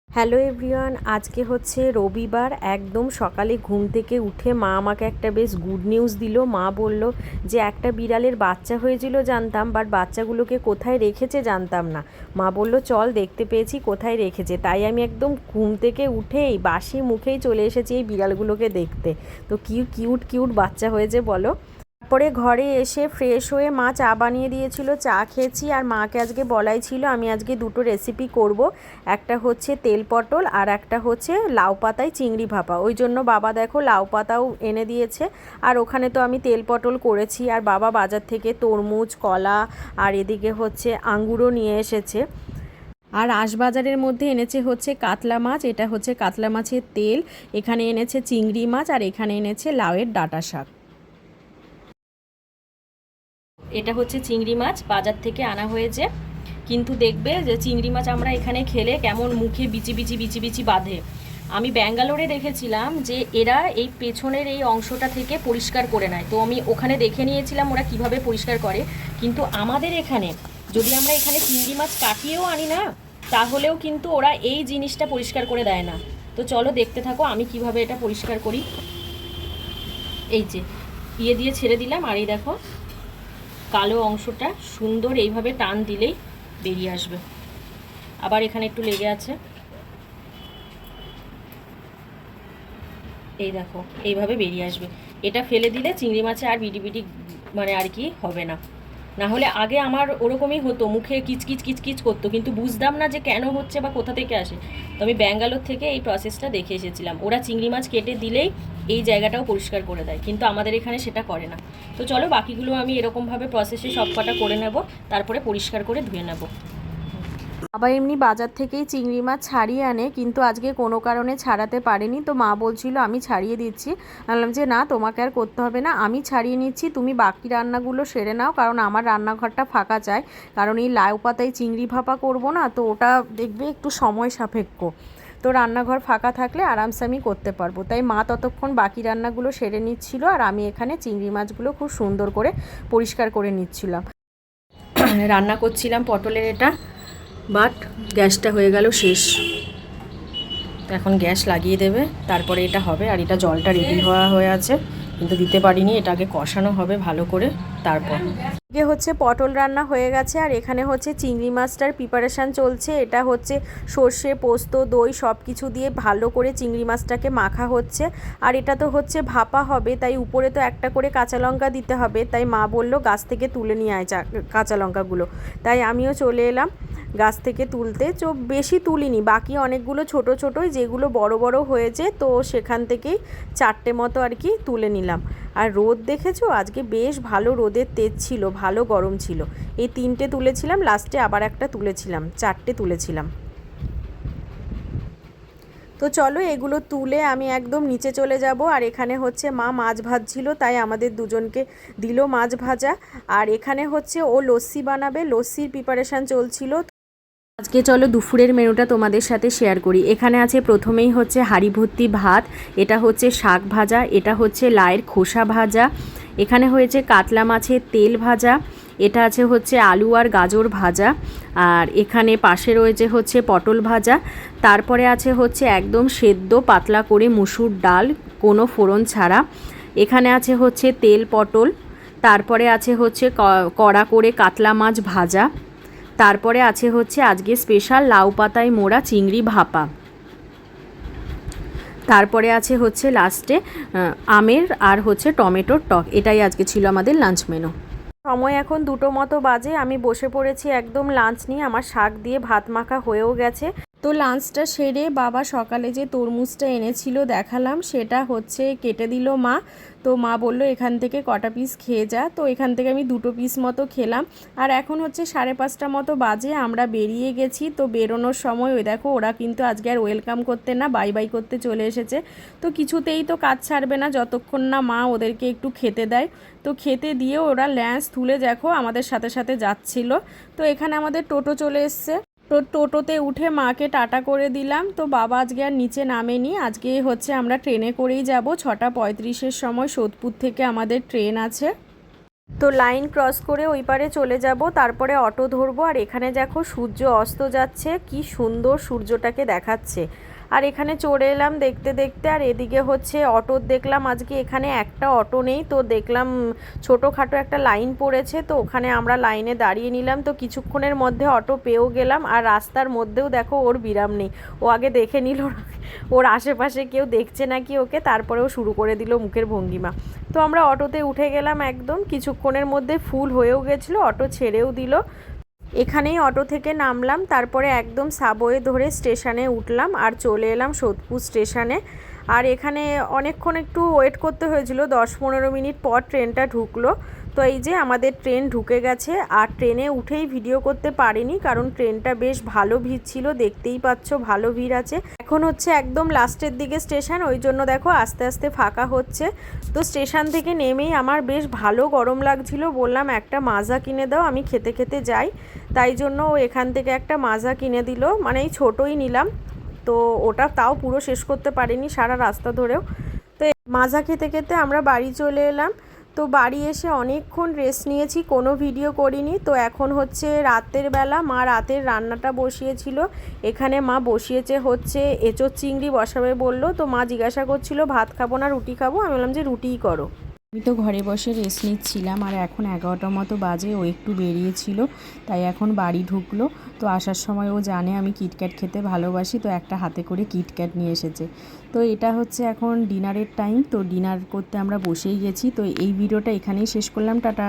Hello everyone, আজকে হচ্ছে রবিবার। একদম সকালে ঘুম থেকে উঠে মা আমাকে একটা বেশ গুড নিউজ দিল। মা বলল যে একটা বিড়ালের বাচ্চা হয়েছিল জানতাম, বাট বাচ্চাগুলোকে কোথায় রেখেছে জানতাম না। মা বলল চল, দেখতে পেয়েছি কোথায় রেখেছে। তাই আমি একদম ঘুম থেকে উঠেই বাসি মুখেই চলে এসেছি এই বিড়ালগুলোকে দেখতে। তো কিউট কিউট বাচ্চা হয়েছে বলো। তারপরে ঘরে এসে ফ্রেশ হয়ে মা চা বানিয়ে দিয়েছিল, চা খেয়েছি। আর মাকে আজকে বলাই ছিল আমি আজকে দুটো রেসিপি করব, একটা হচ্ছে তেল পটল আর একটা হচ্ছে লাউ পাতায় চিংড়ি ভাপা। ওই জন্য বাবা দেখো লাউ পাতাও এনে দিয়েছে, আর ওখানে তো আমি তেল পটল করেছি। আর বাবা বাজার থেকে তরমুজ, কলা আর এদিকে হচ্ছে আঙ্গুরও নিয়ে এসেছে। আর আশবাজারের মধ্যে এনেছে হচ্ছে কাতলা মাছ, এটা হচ্ছে কাতলা মাছের তেল। এখানে এনেছে চিংড়ি মাছ, আর এখানে এনেছে লাউয়ের ডাঁটা শাক। এটা হচ্ছে চিংড়ি মাছ, বাজার থেকে আনা হয়েছে। কিন্তু দেখবে যে চিংড়ি মাছ আমরা এখানে খেলে কেমন মুখে বিচি বিচি বিচি বিচি বাঁধে। আমি ব্যাঙ্গালোরে দেখেছিলাম যে এরা এই পেছনের এই অংশটা থেকে পরিষ্কার করে নেয়, তো আমি ওখানে দেখে নিয়েছিলাম ওরা কিভাবে পরিষ্কার করে। কিন্তু আমাদের এখানে যদি আমরা এখানে চিংড়ি মাছ কাটিয়েও আনি না, তাহলেও কিন্তু ওরা এই জিনিসটা পরিষ্কার করে দেয় না। তো চলো দেখতে থাকো আমি কিভাবে এটা পরিষ্কার করি। এই যে দিয়ে ছেড়ে দিলাম, আর এই দেখো কালো অংশটা সুন্দর এইভাবে টান দিলেই বেরিয়ে আসবে। আবার এখানে একটু লেগে আছে, এই দেখো এইভাবে বেরিয়ে আসবে। এটা ফেলে দিলে চিংড়ি মাছে আর বিটি বিটি মানে আর কি হবে না। না হলে আগে আমার ওরকমই হতো, মুখে কিচকিচ কিচকিচ করতো, কিন্তু বুঝতাম না যে কেন হচ্ছে বা কোথা থেকে আসে। তো আমি ব্যাঙ্গালোর থেকে এই প্রসেসটা দেখে এসেছিলাম। ওরা চিংড়ি মাছ কেটে দিলেই এই জায়গাটাও পরিষ্কার করে দেয়, কিন্তু আমাদের এখানে সেটা করে না। তো চলো বাকিগুলো আমি এরকমভাবে প্রসেসে সব কটা করে নেব, তারপরে পরিষ্কার করে ধুয়ে নেব। বাবা এমনি বাজার থেকেই চিংড়ি মাছ ছাড়িয়ে আনে, কিন্তু আজকে কোনো কারণে ছাড়াতে পারেনি। তো মা বলছিল আমি ছাড়িয়ে দিচ্ছি। বললাম যে না, তোমাকে আর করতে হবে না, আমি ছাড়িয়ে নিচ্ছি, তুমি বাকি রান্নাগুলো সেরে নাও, কারণ আমার রান্নাঘরটা ফাঁকা চাই। কারণ এই লাউ পাতায় চিংড়ি ভাপা করব না, তো ওটা দেখবে একটু সময় সাপেক্ষ। তো রান্নাঘর ফাঁকা থাকলে আরামসে আমি করতে পারবো। তাই মা ততক্ষণ বাকি রান্নাগুলো সেরে নিচ্ছিল, আর আমি এখানে চিংড়ি মাছগুলো খুব সুন্দর করে পরিষ্কার করে নিচ্ছিলাম। রান্না করছিলাম পটলের এটা, বাট গ্যাসটা হয়ে গেল শেষ। তো এখন গ্যাস লাগিয়ে দেবে, তারপরে এটা হবে। আর এটা জলটা রেডি হয়ে আছে, কিন্তু দিতে পারিনি, এটাকে কষানো হবে ভালো করে। তারপর এদিকে হচ্ছে পটল রান্না হয়ে গেছে, আর এখানে হচ্ছে চিংড়ি মাছটার প্রিপারেশান চলছে। এটা হচ্ছে সর্ষে, পোস্ত, দই সব কিছু দিয়ে ভালো করে চিংড়ি মাছটাকে মাখা হচ্ছে। আর এটা তো হচ্ছে ভাপা হবে, তাই উপরে তো একটা করে কাঁচা লঙ্কা দিতে হবে। তাই মা বলল গাছ থেকে তুলে নিয়ে আয় কাঁচা লঙ্কাগুলো। তাই আমিও চলে এলাম গাছ থেকে তুলতে। বেশি তুলিনি, বাকি অনেকগুলো ছোট ছোটোই, যেগুলো বড় বড় হয়েছে তো সেখান থেকেই চারটে মতো আর কি তুলে নিলাম। আর রোদ দেখেছো, আজকে বেশ ভালো রোদের তেজ ছিল, ভালো গরম ছিল। এই তিনটে তুলেছিলাম, লাস্টে আবার একটা তুলেছিলাম, চারটে তুলেছিলাম। তো চলো এগুলো তুলে আমি একদম নিচে চলে যাব। আর এখানে হচ্ছে মা মাছ ভাজছিল, তাই আমাদের দুজনকে দিল মাছ ভাজা। আর এখানে হচ্ছে ও লস্যি বানাবে, লস্যির প্রিপারেশান চলছিল। আজকে চলো দুপুরের মেনুটা তোমাদের সাথে শেয়ার করি। এখানে আছে প্রথমেই হচ্ছে হাঁড়ি ভর্তি ভাত, এটা হচ্ছে শাক ভাজা, এটা হচ্ছে লাউয়ের খোসা ভাজা, এখানে হয়েছে কাতলা মাছের তেল ভাজা, এটা আছে হচ্ছে আলু আর গাজর ভাজা, আর এখানে পাশে রয়েছে হচ্ছে পটল ভাজা। তারপরে আছে হচ্ছে একদম সেদ্ধ পাতলা করে মুসুর ডাল, কোনো ফোড়ন ছাড়া। এখানে আছে হচ্ছে তেল পটল। তারপরে আছে হচ্ছে কড়া করে কাতলা মাছ ভাজা। তারপরে আছে হচ্ছে আজকে স্পেশাল লাউ পাতায় মোড়া চিংড়ি ভাপা। তারপরে আছে হচ্ছে লাস্টে আমের আর হচ্ছে টমেটোর টক। এটাই আজকে ছিল আমাদের লাঞ্চ মেনু। সময় এখন 2টো মতো বাজে, আমি বসে পড়েছি একদম লাঞ্চ নিয়ে। আমার শাক দিয়ে ভাত মাখা হয়েও গেছে। তো লাঞ্চটা সেরে বাবা সকালে যে তরমুজটা এনেছিল দেখালাম, সেটা হচ্ছে কেটে দিল মা। তো মা বলল এখান থেকে কটা পিস খেয়ে যা। তো এখান থেকে আমি 2টো পিস মতো খেলাম। আর এখন হচ্ছে 5:30 মতো বাজে, আমরা বেরিয়ে গেছি। তো বেরোনোর সময় ওই দেখো ওরা কিন্তু আজকে আর ওয়েলকাম করতে না, বাই বাই করতে চলে এসেছে। তো কিছুতেই তো কাজ ছাড়বে না যতক্ষণ না মা ওদেরকে একটু খেতে দেয়। তো খেতে দিয়ে ওরা ল্যান্স তুলে দেখো আমাদের সাথে সাথে যাচ্ছিল। তো এখানে আমাদের টোটো চলে এসছে। তো টোটোতে উঠে মাকে টাটা করে দিলাম। তো বাবা আজকে আর নিচে নামেনি, আজকে হচ্ছে আমরা ট্রেনে করেই যাব। 6:35 সময় সোদপুর থেকে আমাদের ট্রেন আছে। তো লাইন ক্রস করে ওই পারে চলে যাব, তারপরে অটো ধরবো। আর এখানে দেখো সূর্য অস্ত যাচ্ছে, কি সুন্দর সূর্যটাকে দেখাচ্ছে। আর এখানে চড়ে এলাম দেখতে দেখতে। আর এদিকে হচ্ছে অটো দেখলাম আজকে এখানে একটা অটো নেই, তো দেখলাম ছোটোখাটো একটা লাইন পড়েছে, তো ওখানে আমরা লাইনে দাঁড়িয়ে নিলাম। তো কিছুক্ষণের মধ্যে অটো পেয়েও গেলাম। আর রাস্তার মধ্যেও দেখো ওর বিরাম নেই, ও আগে দেখে নিল ওর আশেপাশে কেউ দেখছে নাকি ওকে, তারপরেও শুরু করে দিল মুখের ভঙ্গিমা। তো আমরা অটোতে উঠে গেলাম, একদম কিছুক্ষণের মধ্যে ফুল হয়েও গেছিলো, অটো ছেড়েও দিল। এখানেই অটো থেকে নামলাম, তারপরে একদম সাবওয়ে ধরে স্টেশনে উঠলাম আর চলে এলাম সোদপুর স্টেশনে। আর এখানে অনেকক্ষণ একটু ওয়েট করতে হয়েছিল, 10-15 মিনিট পর ট্রেনটা ঢুকলো। তো এই যে আমাদের ট্রেন ঢুকে গেছে। আর ট্রেনে উঠেই ভিডিও করতে পারিনি, কারণ ট্রেনটা বেশ ভালো ভিড় ছিল, দেখতেই পাচ্ছ ভালো ভিড় আছে। এখন হচ্ছে একদম লাস্টের দিকে স্টেশন, ওই জন্য দেখো আস্তে আস্তে ফাঁকা হচ্ছে। তো স্টেশন থেকে নেমেই আমার বেশ ভালো গরম লাগছিল, বললাম একটা মাজা কিনে দাও, আমি খেতে খেতে যাই। তাই জন্য ও এখান থেকে একটা মাজা কিনে দিল, মানে এই ছোটোই নিলাম। তো ওটা তাও পুরো শেষ করতে পারিনি সারা রাস্তা ধরেও। তো মাজা খেতে খেতে আমরা বাড়ি চলে এলাম। তো বাড়ি এসে অনেকক্ষণ রেস্ট নিয়েছি, কোনো ভিডিও করিনি। তো এখন হচ্ছে রাতের বেলা, মা রাতের রান্নাটা বসিয়েছিল। এখানে মা বসিয়েছে হচ্ছে এঁচোড় চিংড়ি বসাবে বললো। তো মা জিজ্ঞাসা করছিল ভাত খাবো না রুটি খাবো, আমি বললাম যে রুটিই করো। আমি তো ঘরে বসে রেস্ট নিচ্ছিলাম, আর এখন 11টার মতো বাজে, ও একটু বেরিয়েছিল, তাই এখন বাড়ি ঢুকলো। তো আসার সময় ও জানে আমি কিটক্যাট খেতে ভালোবাসি, তো একটা হাতে করে কিটক্যাট নিয়ে এসেছে। তো এটা হচ্ছে এখন ডিনারের টাইম, তো ডিনার করতে আমরা বসেই গেছি। তো এই ভিডিওটা এখানেই শেষ করলাম, টাটা।